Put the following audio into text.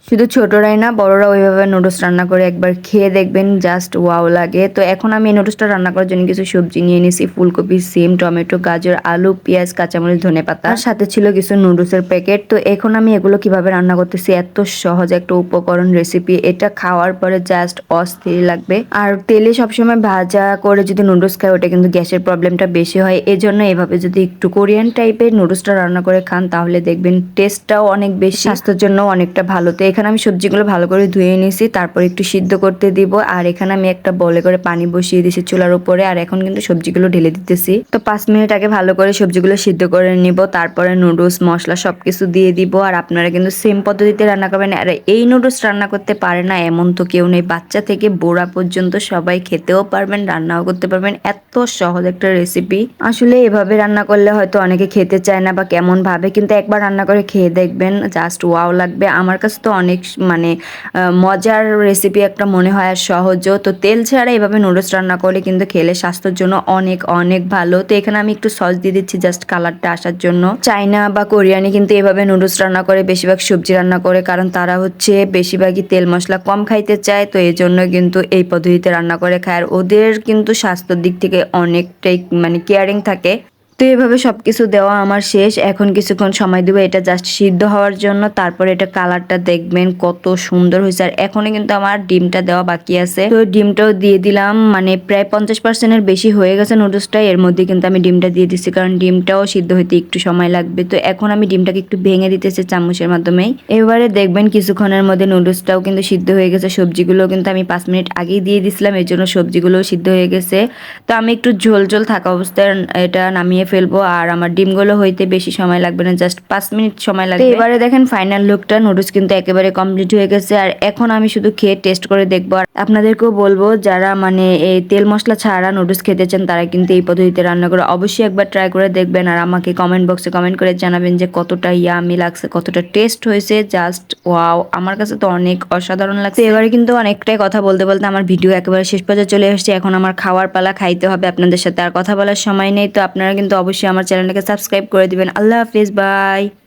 শুধু ছোটরাই না, বড়রা ওইভাবে নুডলস রান্না করে একবার খেয়ে দেখবেন, জাস্ট ওয়াও লাগে। তো এখন আমি এই নুডলসটা রান্না করার জন্য কিছু সবজি নিয়ে নিয়েছি, ফুলকপি, সিম, টমেটো, গাজর, আলু, পেঁয়াজ, কাঁচামরিচ, ধনেপাতা, আর সাথে ছিল কিছু নুডলসের প্যাকেট। তো এখন আমি এগুলো কিভাবে রান্না করতেছি, এত সহজ একটা উপকরণ রেসিপি, এটা খাওয়ার পরে জাস্ট অস্থির লাগবে। আর তেলে সবসময় ভাজা করে যদি নুডলস খাই, ওটা কিন্তু গ্যাসের প্রবলেমটা বেশি হয়। এজন্য এভাবে যদি একটু কোরিয়ান টাইপের নুডলসটা রান্না করে খান, তাহলে দেখবেন টেস্টটাও অনেক বেশি, স্বাস্থ্যের জন্য অনেকটা ভালো। তো এখানে আমি সবজিগুলো ভালো করে ধুয়ে নিয়েছি, তারপর একটু সিদ্ধ করতে দিব। আর এখানে আমি একটা বলে করে পানি বসিয়ে দিয়েছি চুলার উপরে, আর এখন কিন্তু সবজিগুলো ঢেলে দিতেছি। তো 5 মিনিট আগে ভালো করে সবজিগুলো সিদ্ধ করে নিব, তারপরে নুডলস, মশলা সবকিছু দিয়ে দিব। আর আপনারা কিন্তু সেম পদ্ধতিতে রান্না করবেন। আর এই নুডলস রান্না করতে পারে না এমন তো কেউ নেই, বাচ্চা থেকে বুড়া পর্যন্ত সবাই খেতেও পারবেন, রান্নাও করতে পারবেন। এত সহজ একটা রেসিপি, আসলে এভাবে রান্না করলে হয়তো অনেকে খেতে চায় না বা কেমন ভাবে, কিন্তু একবার রান্না করে খেয়ে দেখবেন, জাস্ট ওয়াও লাগবে। আমার কাছে তো অনেক মানে মজার রেসিপি একটা মনে হয়, আর সহজও। তো তেল ছাড়া এভাবে নুডলস রান্না করলে কিন্তু খেলে স্বাস্থ্যের জন্য অনেক অনেক ভালো। তো এখানে আমি একটু সস দিয়ে দিচ্ছি জাস্ট কালারটা আসার জন্য। চাইনা বা কোরিয়ানি কিন্তু এভাবে নুডলস রান্না করে, বেশিরভাগ সবজি রান্না করে, কারণ তারা হচ্ছে বেশিরভাগই তেল মশলা কম খাইতে চায়। তো এই জন্য কিন্তু এই পদ্ধতিতে রান্না করে খায়, আর ওদের কিন্তু স্বাস্থ্যের দিক থেকে অনেকটাই মানে কেয়ারিং থাকে। তো এভাবে সবকিছু দেওয়া আমার শেষ, এখন কিছুক্ষণ সময় দেবো এটা জাস্ট সিদ্ধ হওয়ার জন্য। তারপরে এটা কালারটা দেখবেন কত সুন্দর হয়েছে। আর এখনই কিন্তু আমার ডিমটা দেওয়া বাকি আছে, তো ডিমটাও দিয়ে দিলাম, মানে প্রায় 50%-এর বেশি হয়ে গেছে নুডলসটা। এর মধ্যে কিন্তু আমি ডিমটা দিয়ে দিচ্ছি, কারণ ডিমটাও সিদ্ধ হইতে একটু সময় লাগবে। তো এখন আমি ডিমটাকে একটু ভেঙে দিতেছি চামচের মাধ্যমেই। এবারে দেখবেন কিছুক্ষণের মধ্যে নুডলসটাও কিন্তু সিদ্ধ হয়ে গেছে। সবজিগুলো কিন্তু আমি 5 মিনিট আগেই দিয়ে দিছিলাম, এর জন্য সবজিগুলোও সিদ্ধ হয়ে গেছে। তো আমি একটু ঝোল ঝোল থাকা অবস্থায় এটা নামিয়ে ফেলবো। আর আমার ডিমগুলো হইতে বেশি সময় লাগবে না, জাস্ট 5 মিনিট সময় লাগবে। এবারে দেখেন ফাইনাল লুকটা, নুডলস কিন্তু একেবারে কমপ্লিট হয়ে গেছে। আর এখন আমি শুধু খেয়ে টেস্ট করে দেখবো। আর আপনাদেরকেও বলবো, যারা মানে এই তেল মশলা ছাড়া নুডলস খেতে চান, তারা কিন্তু এই পদ্ধতিতে রান্না করে অবশ্যই একবার ট্রাই করে দেখবেন। আর আমাকে কমেন্ট বক্সে কমেন্ট করে জানাবেন যে কতটা ইয়ামি লাগছে, কতটা টেস্ট হয়েছে। জাস্ট ওয়াও, আমার কাছে তো অনেক অসাধারণ লাগছে। এবারে কিন্তু অনেকটাই কথা বলতে বলতে আমার ভিডিও একেবারে শেষ পর্যায়ে চলে এসেছে। এখন আমার খাওয়ার পালা, খাইতে হবে। আপনাদের সাথে আর কথা বলার সময় নেই। তো আপনারা কিন্তু অবশ্যই আমার চ্যানেলটাকে সাবস্ক্রাইব করে দিবেন। আল্লাহ হাফিজ, বাই।